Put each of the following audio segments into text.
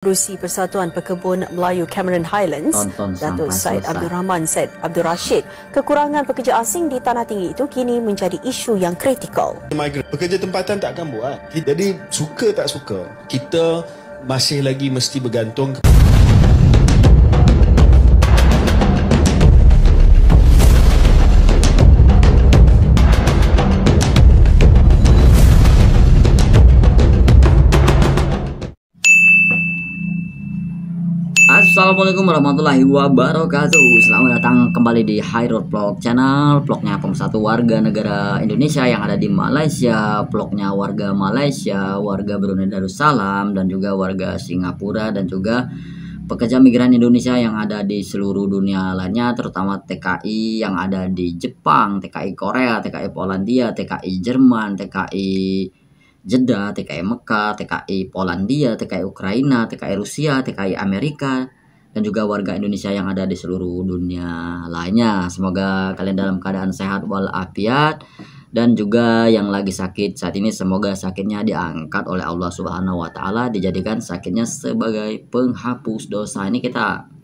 Pengerusi Persatuan Pekebun Melayu Cameron Highlands, Datuk Syed Abdul Rahman Syed Abdul Rashid, kekurangan pekerja asing di Tanah Tinggi itu kini menjadi isu yang kritikal. Pekerja tempatan tak akan buat. Jadi suka tak suka, kita masih lagi mesti bergantung. Assalamualaikum warahmatullahi wabarakatuh. Selamat datang kembali di High Road Vlog Channel. Vlognya pemersatu warga negara Indonesia yang ada di Malaysia, vlognya warga Malaysia, warga Brunei Darussalam, dan juga warga Singapura, dan juga pekerja migran Indonesia yang ada di seluruh dunia lainnya, terutama TKI yang ada di Jepang, TKI Korea, TKI Polandia, TKI Jerman, TKI Jeddah, TKI Mekah, TKI Polandia, TKI Ukraina, TKI Rusia, TKI Amerika, dan juga warga Indonesia yang ada di seluruh dunia lainnya. Semoga kalian dalam keadaan sehat walafiat, dan juga yang lagi sakit saat ini semoga sakitnya diangkat oleh Allah Subhanahu wa Ta'ala, dijadikan sakitnya sebagai penghapus dosa. Ini kita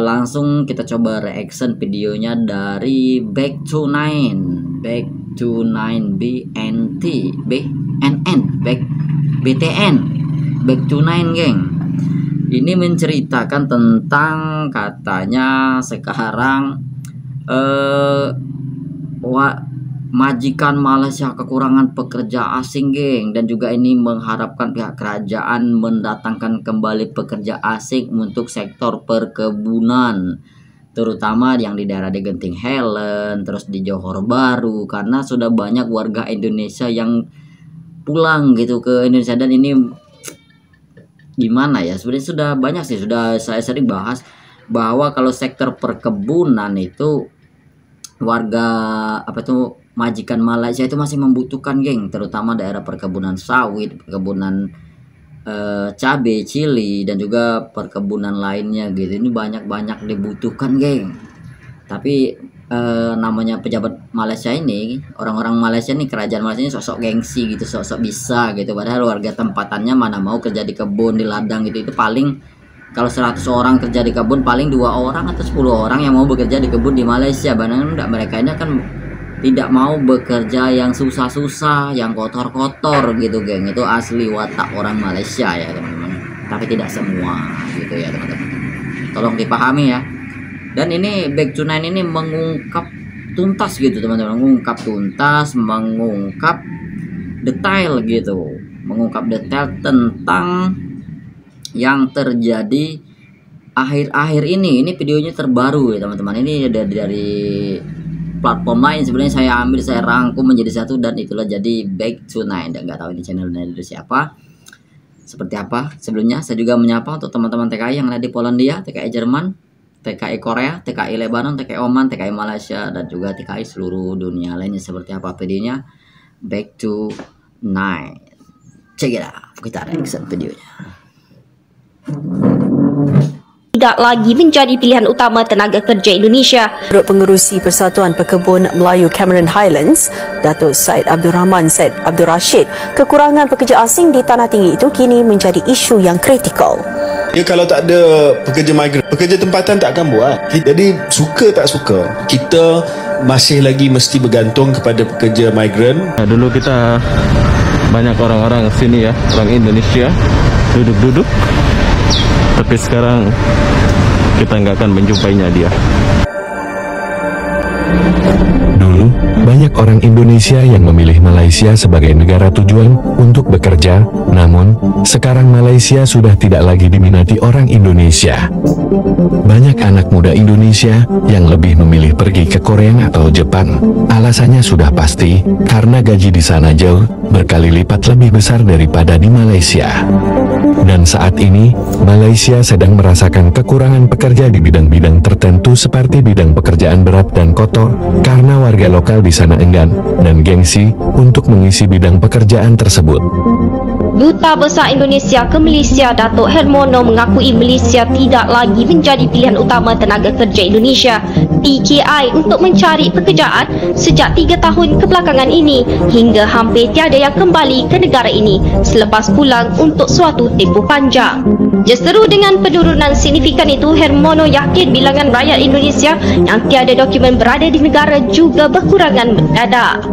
langsung kita coba reaction videonya dari Back to Nine Back to Nine, geng. Ini menceritakan tentang katanya sekarang majikan Malaysia kekurangan pekerja asing, geng, dan juga ini mengharapkan pihak kerajaan mendatangkan kembali pekerja asing untuk sektor perkebunan, terutama yang di daerah di Genting Helen, terus di Johor Bahru, karena sudah banyak warga Indonesia yang pulang gitu ke Indonesia. Dan ini gimana ya, sebenarnya sudah banyak sih, sudah saya sering bahas bahwa kalau sektor perkebunan itu warga majikan Malaysia itu masih membutuhkan, geng, terutama daerah perkebunan sawit, perkebunan cabai, cili, dan juga perkebunan lainnya gitu. Ini banyak dibutuhkan, geng. Tapi namanya pejabat Malaysia ini, orang-orang Malaysia nih, kerajaan Malaysia ini sosok gengsi gitu, sosok bisa gitu, padahal warga tempatannya mana mau kerja di kebun, di ladang gitu. Itu paling kalau 100 orang kerja di kebun, paling 2 orang atau 10 orang yang mau bekerja di kebun di Malaysia. Bahkan mereka ini kan tidak mau bekerja yang susah-susah, yang kotor-kotor gitu, geng. Itu asli watak orang Malaysia ya, teman-teman. Tapi tidak semua gitu ya, teman-teman. Tolong dipahami ya. Dan ini Back to Nine ini mengungkap tuntas gitu, teman-teman. Mengungkap tuntas, mengungkap detail gitu. Mengungkap detail tentang yang terjadi akhir-akhir ini. Ini videonya terbaru ya, teman-teman. Ini dari platform lain, sebenarnya saya ambil, saya rangkum menjadi satu, dan itulah jadi Back to Nine. Dan nggak tahu ini channelnya dari siapa, seperti apa. Sebelumnya saya juga menyapa untuk teman-teman TKI yang ada di Polandia, TKI Jerman, TKI Korea, TKI Lebanon, TKI Oman, TKI Malaysia, dan juga TKI seluruh dunia lainnya. Seperti apa videonya Back to Nine, check it out. Kita reaction videonya. Tidak lagi menjadi pilihan utama tenaga kerja Indonesia. Menurut Pengerusi Persatuan Pekebun Melayu Cameron Highlands, Datuk Syed Abdul Rahman Syed Abdul Rashid, kekurangan pekerja asing di Tanah Tinggi itu kini menjadi isu yang kritikal. Ya, kalau tak ada pekerja migran, pekerja tempatan tak akan buat. Jadi suka tak suka, kita masih lagi mesti bergantung kepada pekerja migran. Dulu kita banyak orang-orang sini ya, orang Indonesia duduk-duduk, tapi sekarang kita nggak akan menjumpainya dia. Dulu, banyak orang Indonesia yang memilih Malaysia sebagai negara tujuan untuk bekerja, namun sekarang Malaysia sudah tidak lagi diminati orang Indonesia. Banyak anak muda Indonesia yang lebih memilih pergi ke Korea atau Jepang. Alasannya sudah pasti, karena gaji di sana jauh berkali lipat lebih besar daripada di Malaysia. Dan saat ini, Malaysia sedang merasakan kekurangan pekerja di bidang-bidang tertentu seperti bidang pekerjaan berat dan kotor, karena warga lokal di sana enggan dan gengsi untuk mengisi bidang pekerjaan tersebut. Duta Besar Indonesia ke Malaysia Datuk Hermono mengakui Malaysia tidak lagi menjadi pilihan utama tenaga kerja Indonesia TKI untuk mencari pekerjaan sejak 3 tahun kebelakangan ini hingga hampir tiada yang kembali ke negara ini selepas pulang untuk suatu tempoh panjang. Justeru dengan penurunan signifikan itu, Hermono yakin bilangan rakyat Indonesia yang tiada dokumen berada di negara juga berkurangan mendadak.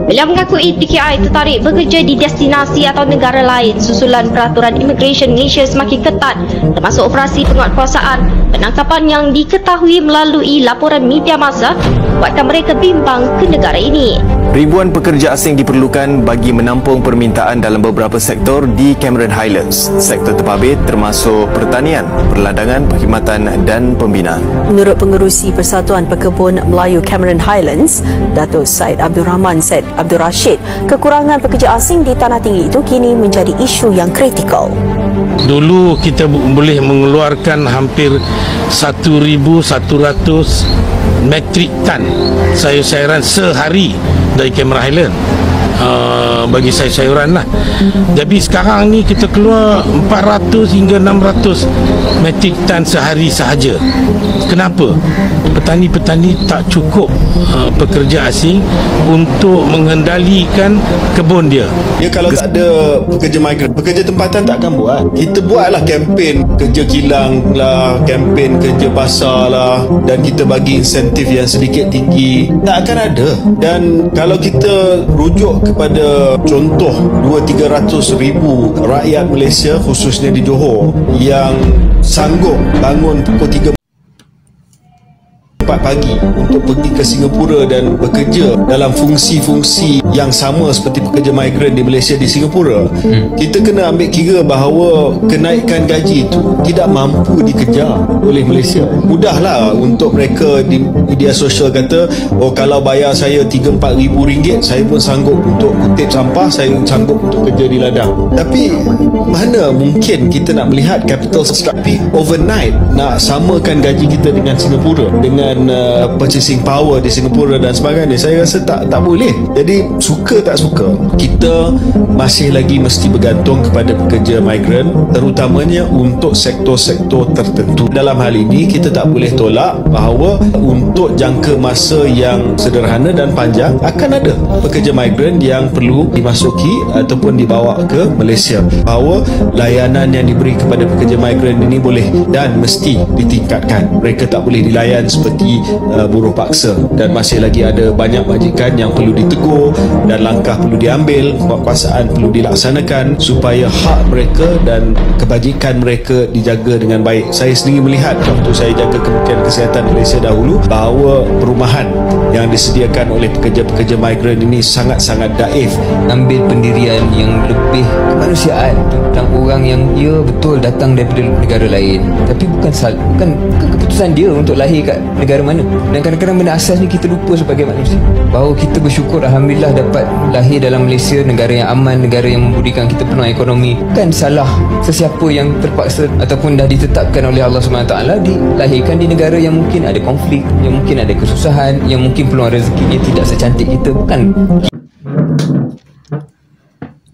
Beliau mengakui TKI tertarik bekerja di destinasi atau negara lain susulan peraturan imigresen Malaysia semakin ketat, termasuk operasi penguatkuasaan penangkapan yang diketahui melalui laporan media massa buatkan mereka bimbang ke negara ini. Ribuan pekerja asing diperlukan bagi menampung permintaan dalam beberapa sektor di Cameron Highlands. Sektor terbabit termasuk pertanian, perladangan, perkhidmatan dan pembinaan. Menurut Pengerusi Persatuan Pekebun Melayu Cameron Highlands, Datuk Said Abdul Rahman Said Abdul Rashid, kekurangan pekerja asing di Tanah Tinggi itu kini menjadi isu yang kritikal. Dulu kita boleh mengeluarkan hampir 1,100 metrik tan sayur-sayuran sehari dari Cameron Highland, bagi sayur-sayuran lah. Jadi sekarang ni kita keluar 400 hingga 600 metrik tan sehari sahaja. Kenapa? Petani-petani tak cukup pekerja asing untuk mengendalikan kebun dia. Dia kalau tak ada pekerja migran, pekerja tempatan tak akan buat. Kita buatlah kempen kerja kilang lah, kempen kerja basah lah, dan kita bagi insentif yang sedikit tinggi. Tak akan ada. Dan kalau kita rujuk kepada contoh 200-300 ribu rakyat Malaysia khususnya di Johor yang sanggup bangun pukul 3 4 pagi untuk pergi ke Singapura dan bekerja dalam fungsi-fungsi yang sama seperti pekerja migran di Malaysia di Singapura, kita kena ambil kira bahawa kenaikan gaji itu tidak mampu dikejar oleh Malaysia. Mudahlah untuk mereka di media sosial kata, oh kalau bayar saya 3-4 ribu ringgit, saya pun sanggup untuk kutip sampah, saya sanggup untuk kerja di ladang. Tapi mana mungkin kita nak melihat capital structure overnight nak samakan gaji kita dengan Singapura, dengan purchasing power di Singapura dan sebagainya. Saya rasa tak boleh. Jadi suka tak suka, kita masih lagi mesti bergantung kepada pekerja migran, terutamanya untuk sektor-sektor tertentu. Dalam hal ini kita tak boleh tolak bahawa untuk jangka masa yang sederhana dan panjang akan ada pekerja migran yang perlu dimasuki ataupun dibawa ke Malaysia. Bahawa layanan yang diberi kepada pekerja migran ini boleh dan mesti ditingkatkan. Mereka tak boleh dilayan seperti buruh paksa, dan masih lagi ada banyak majikan yang perlu ditegur dan langkah perlu diambil, penguatkuasaan perlu dilaksanakan supaya hak mereka dan kebajikan mereka dijaga dengan baik. Saya sendiri melihat waktu saya jaga Kementerian Kesihatan Malaysia dahulu bahawa perumahan yang disediakan oleh pekerja-pekerja migran ini sangat-sangat daif. Ambil pendirian yang lebih kemanusiaan tentang orang yang betul datang daripada negara lain, tapi bukan keputusan dia untuk lahir kat negara mana. Dan kadang-kadang benda asas ni kita lupa sebagai manusia, bahawa kita bersyukur alhamdulillah dapat lahir dalam Malaysia, negara yang aman, negara yang membudikan kita penuh ekonomi. Bukan salah sesiapa yang terpaksa ataupun dah ditetapkan oleh Allah SWT dilahirkan di negara yang mungkin ada konflik, yang mungkin ada kesusahan, yang mungkin peluang rezekinya tidak secantik kita. Bukan.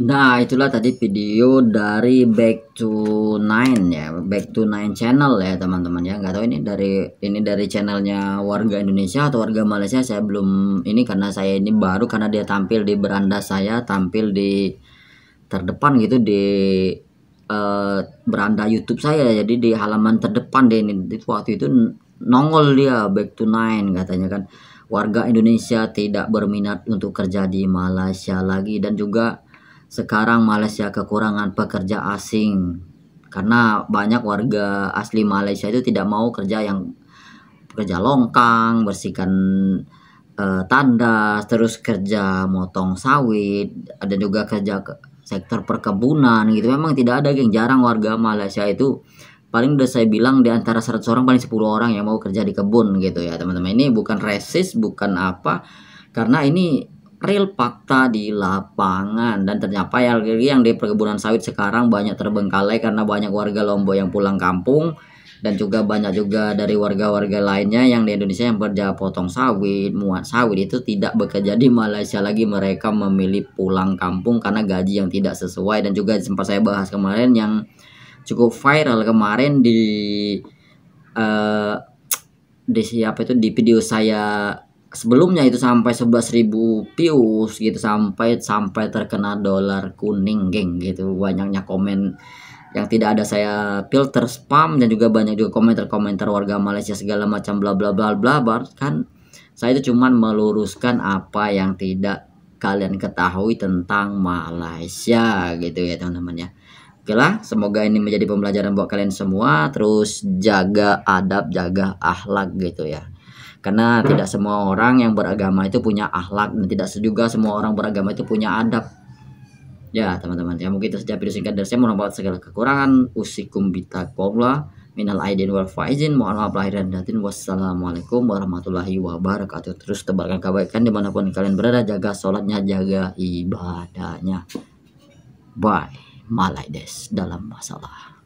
Nah, itulah tadi video dari Back to Nine ya, Back to Nine channel ya teman-teman ya. Nggak tahu ini dari channelnya warga Indonesia atau warga Malaysia, saya belum ini karena saya ini baru, karena dia tampil di beranda saya, tampil di terdepan gitu di beranda YouTube saya, jadi di halaman terdepan deh ini. Waktu itu nongol dia Back to Nine katanya kan, warga Indonesia tidak berminat untuk kerja di Malaysia lagi, dan juga sekarang Malaysia kekurangan pekerja asing karena banyak warga asli Malaysia itu tidak mau kerja longkang, bersihkan tandas, terus kerja motong sawit, ada juga kerja sektor perkebunan gitu. Memang tidak ada, yang jarang warga Malaysia itu, paling udah saya bilang di antara 100 orang paling 10 orang yang mau kerja di kebun gitu ya teman-teman. Ini bukan resis, bukan apa, karena ini real fakta di lapangan. Dan ternyata yang di perkebunan sawit sekarang banyak terbengkalai karena banyak warga Lombok yang pulang kampung dan juga banyak juga dari warga-warga lainnya yang di Indonesia yang kerja potong sawit, muat sawit itu tidak bekerja di Malaysia lagi. Mereka memilih pulang kampung karena gaji yang tidak sesuai. Dan juga sempat saya bahas kemarin yang cukup viral kemarin di di video saya sebelumnya itu sampai 11.000 views gitu, sampai terkena dolar kuning, geng gitu. Banyaknya komen yang tidak ada saya filter spam, dan juga banyak juga komentar-komentar warga Malaysia segala macam bla bla bla bla. Kan saya itu cuman meluruskan apa yang tidak kalian ketahui tentang Malaysia gitu ya teman-teman ya. Oke lah, semoga ini menjadi pembelajaran buat kalian semua. Terus jaga adab, jaga akhlak gitu ya. Karena tidak semua orang yang beragama itu punya akhlak, dan tidak juga semua orang beragama itu punya adab. Ya teman-teman, ya mungkin itu saja video singkat dari saya. Mohon maaf segala kekurangan. Usikum bitaqwallah minal aidin wal faizin. Mohon maaf lahir dan batin. Wassalamualaikum warahmatullahi wabarakatuh. Terus tebarkan kebaikan dimanapun kalian berada. Jaga sholatnya, jaga ibadahnya. Bye. Malaides dalam masalah.